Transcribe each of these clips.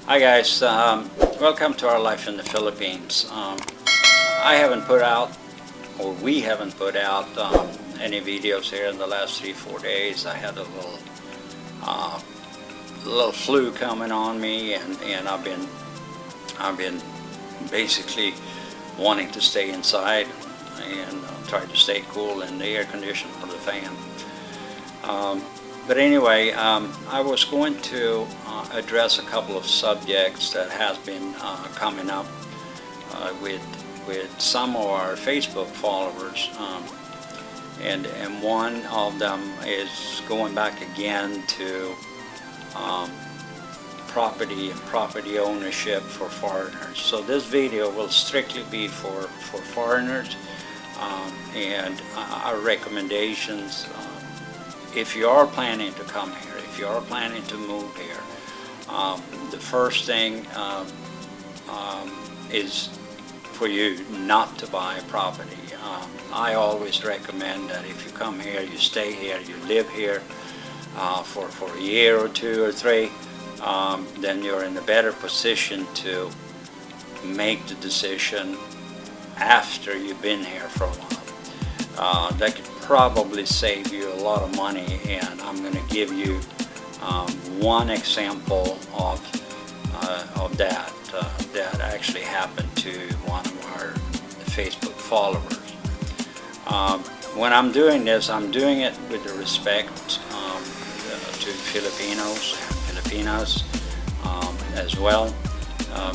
Hi guys, welcome to our life in the Philippines. I haven't put out, or we haven't put out any videos here in the last 3-4 days. I had a little flu coming on me, and I've been basically wanting to stay inside and try to stay cool in the air conditioner or the fan. But anyway, I was going to address a couple of subjects that has been coming up with some of our Facebook followers, and one of them is going back again to property ownership for foreigners. So this video will strictly be for foreigners, and our recommendations. If you are planning to come here, if you are planning to move here, the first thing is for you not to buy property. I always recommend that if you come here, you stay here, you live here for a year or 2 or 3, then you're in a better position to make the decision after you've been here for a while. That could probably save you a lot of money, and I'm going to give you one example of that actually happened to one of our Facebook followers. When I'm doing this, I'm doing it with the respect to Filipinos and Filipinas as well,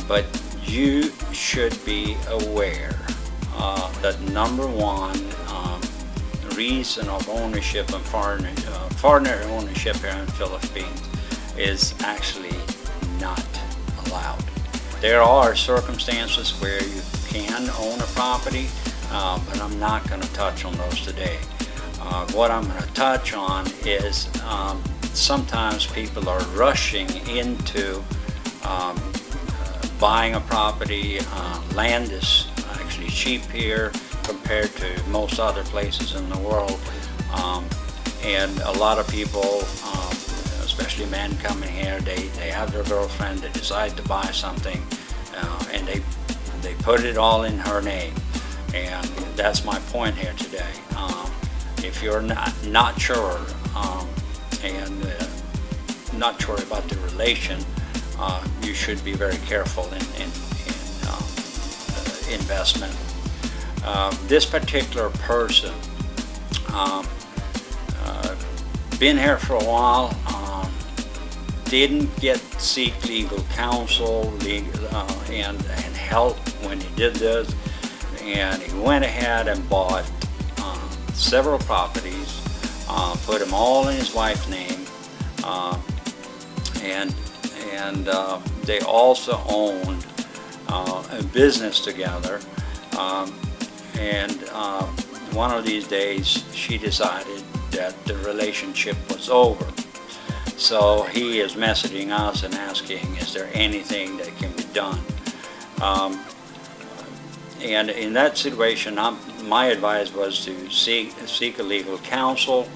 but you should be aware that number one reason of ownership and foreigner ownership here in the Philippines is actually not allowed. There are circumstances where you can own a property, but I'm not going to touch on those today. What I'm going to touch on is sometimes people are rushing into buying a property. Land is actually cheap here compared to most other places in the world, and a lot of people, especially men coming here, they have their girlfriend, they decide to buy something, and they put it all in her name. And that's my point here today. If you're not sure and not sure about the relation, you should be very careful in investment. This particular person been here for a while, didn't seek legal counsel and help when he did this, and he went ahead and bought several properties, put them all in his wife's name, and they also owned a business together. And one of these days she decided that the relationship was over. So he is messaging us and asking, is there anything that can be done? And in that situation, my advice was to seek a legal counsel,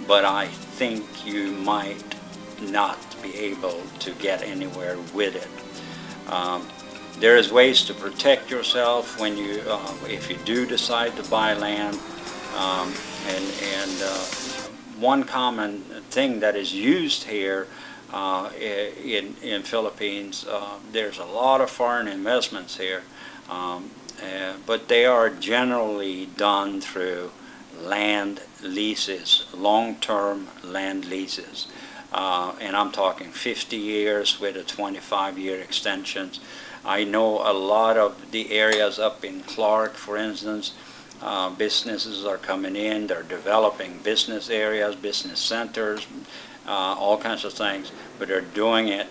but I think you might not be able to get anywhere with it. There is ways to protect yourself when you, if you do decide to buy land, and one common thing that is used here in Philippines, there's a lot of foreign investments here, but they are generally done through land leases, long-term land leases, and I'm talking 50 years with a 25-year extensions. I know a lot of the areas up in Clark, for instance, businesses are coming in, they're developing business areas, business centers, all kinds of things, but they're doing it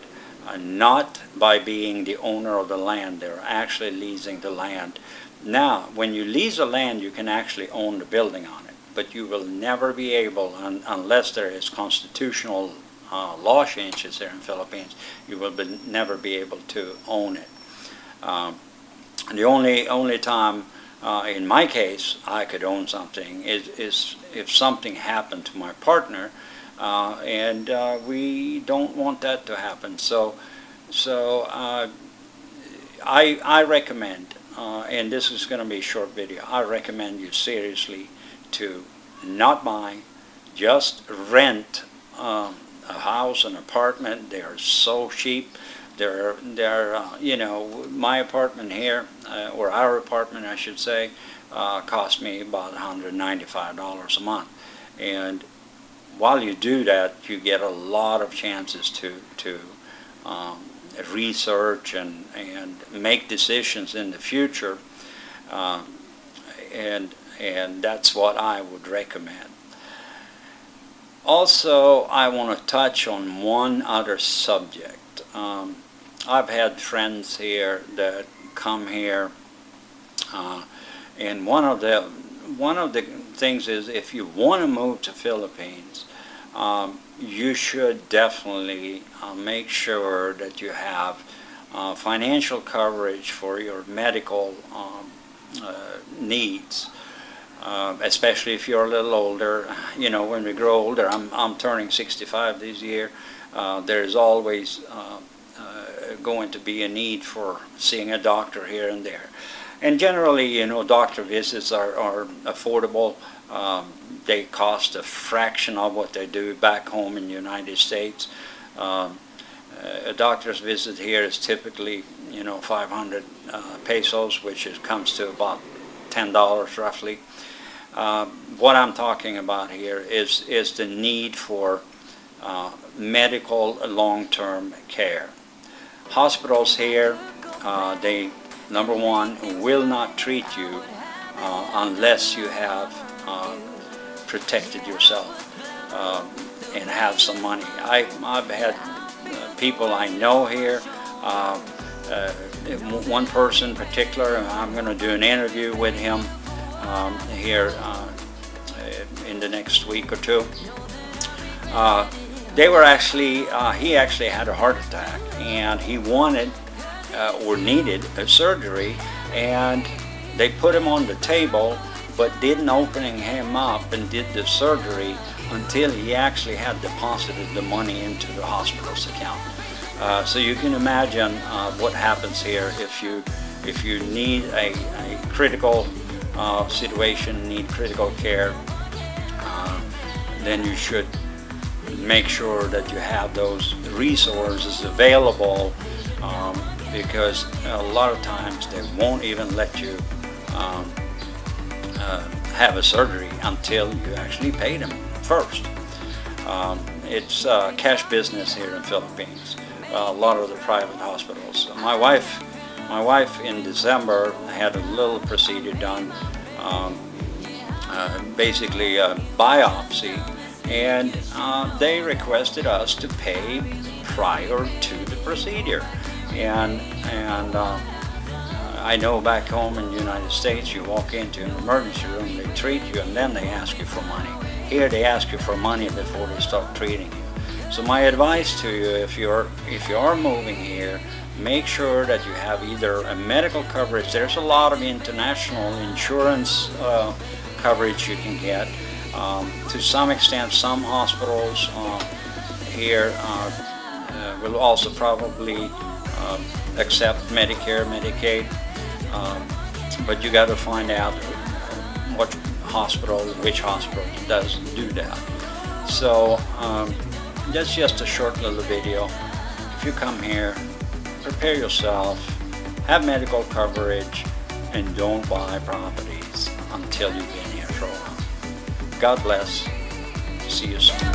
not by being the owner of the land, they're actually leasing the land. Now, when you lease a land, you can actually own the building on it, but you will never be able, unless there is constitutional law changes here in the Philippines, you will never be able to own it. The only time, in my case, I could own something is if something happened to my partner, and we don't want that to happen. So So I recommend, and this is going to be a short video, I recommend you seriously to not buy, just rent a house, an apartment. They are so cheap. They're you know, my apartment here, or our apartment I should say, cost me about $195 a month. And while you do that, you get a lot of chances to research and make decisions in the future, and that's what I would recommend. Also, I want to touch on one other subject. I've had friends here that come here, and one of the things is, if you want to move to Philippines, you should definitely make sure that you have financial coverage for your medical needs, especially if you're a little older. You know, when we grow older, I'm turning 65 this year. There's always going to be a need for seeing a doctor here and there. And generally, you know, doctor visits are affordable. They cost a fraction of what they do back home in the United States. A doctor's visit here is typically, you know, 500 pesos, which comes to about $10 roughly. What I'm talking about here is the need for medical long-term care. Hospitals here, they, number one, will not treat you unless you have protected yourself and have some money. I've had people I know here, one person in particular, and I'm going to do an interview with him here in the next week or two. They were actually, he actually had a heart attack, and he wanted or needed a surgery, and they put him on the table but didn't opening him up and did the surgery until he actually had deposited the money into the hospital's account. So you can imagine what happens here if you need a critical situation, need critical care, then you should make sure that you have those resources available, because a lot of times they won't even let you have a surgery until you actually pay them first. It's cash business here in Philippines. A lot of the private hospitals. My wife in December had a little procedure done, basically a biopsy, and they requested us to pay prior to the procedure. And I know back home in the United States, you walk into an emergency room, they treat you, and then they ask you for money. Here they ask you for money before they start treating you. So my advice to you, if you are moving here, make sure that you have either a medical coverage. There's a lot of international insurance coverage you can get. To some extent, some hospitals here will also probably accept Medicare, Medicaid, but you got to find out which hospital does do that. So that's just a short little video. If you come here, prepare yourself, have medical coverage, and don't buy properties until you've been here for a while. God bless. See you soon.